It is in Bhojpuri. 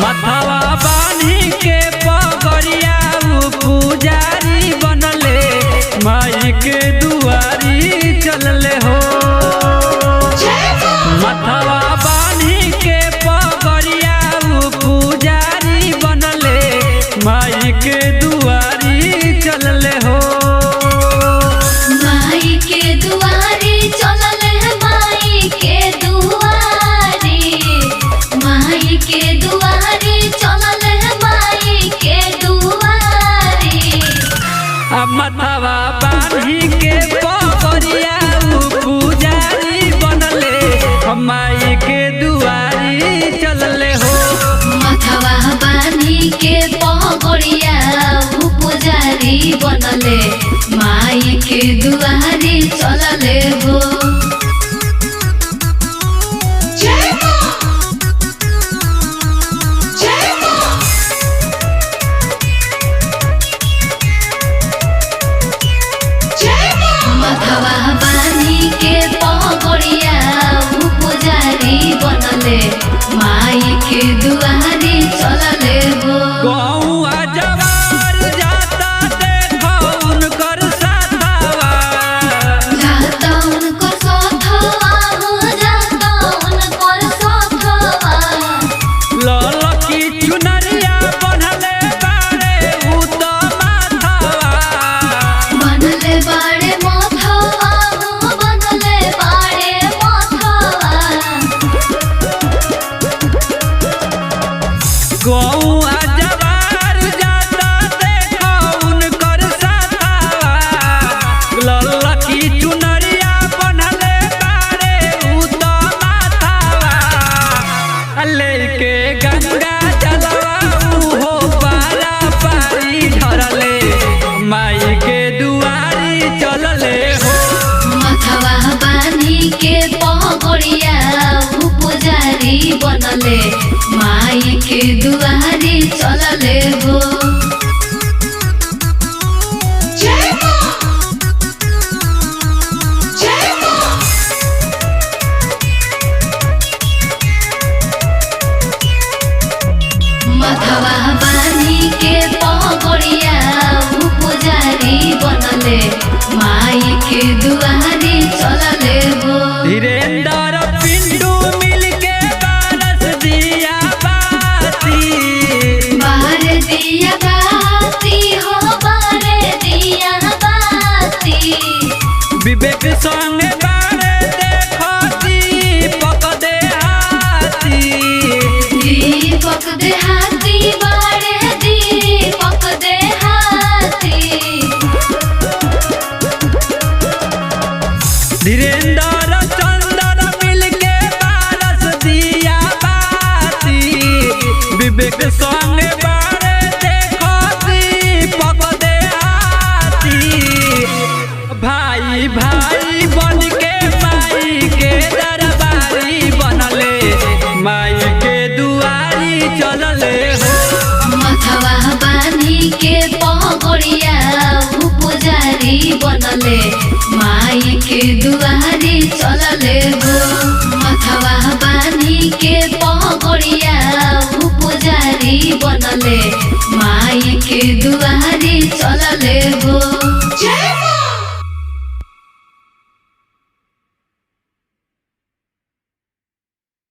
मथवा बान्ही के पगड़िया पुजारी बनले माई के दुआरी चलले हो। मथवा बान्ही के पगड़िया पुजारी बनले माई के दुआरी चलले हो। माई के दुआरी चलले माई के दुआरी, माई के दुआरी चलले माई के दुआरी। मथवा बान्ही के पगड़िया पुजारी बनले माई के दुआरी चलले हो। मथवा बान्ही के पगड़िया पुजारी बनले माई के दुआरी चलले हो। मथवा बान्ही के पगड़िया पुजारी बनले माई के दुआरी चलले हो। गौआ जवार जाता देखो उनकर साथवा, जाता उनकर साथवा हो, जाता उनकर साथवा। ललकी चुनरिया बनले बारे उ तो माथवा, बनले बाड़े माथवा हो, बनले बाड़े माथवा। गौआ जवार जाता देखो उनकर साथवा, ललकी चुनरिया बनले बारे उ तो माथवा। लेके गंगा जलवा उहो पारा पारी धरले माई के दुआरी चलले हो। मथवा बान्ही के पगड़िया पुजारी बनले माई के दुआरी चलले हो। मथवा बान्ही के पगड़िया पुजारी बनले माई के दुआरी चलले हो। धीरेन्द्र पिंडू मिलके बारस दिया बाती, बार दिया बाती हो, बार दिया बाती। विवेक संग बारे देखो दीपक देहाती, दीपक देहाती बाड़े दीपक देहाती। धीरेन्द्र चंदन मिलके बारस दिया बाती, विवेक संग बारे देखो दीपक देहाती। भाई भाई बन के माई के दरबारी बनले माई के दुआरी चलले हो। मथवा बान्ही के पगड़िया पुजारी बनले माई के दुआरी चलले हो। मथवा बान्ही के पगड़िया पुजारी बनले माई के दुआरी चलले हो।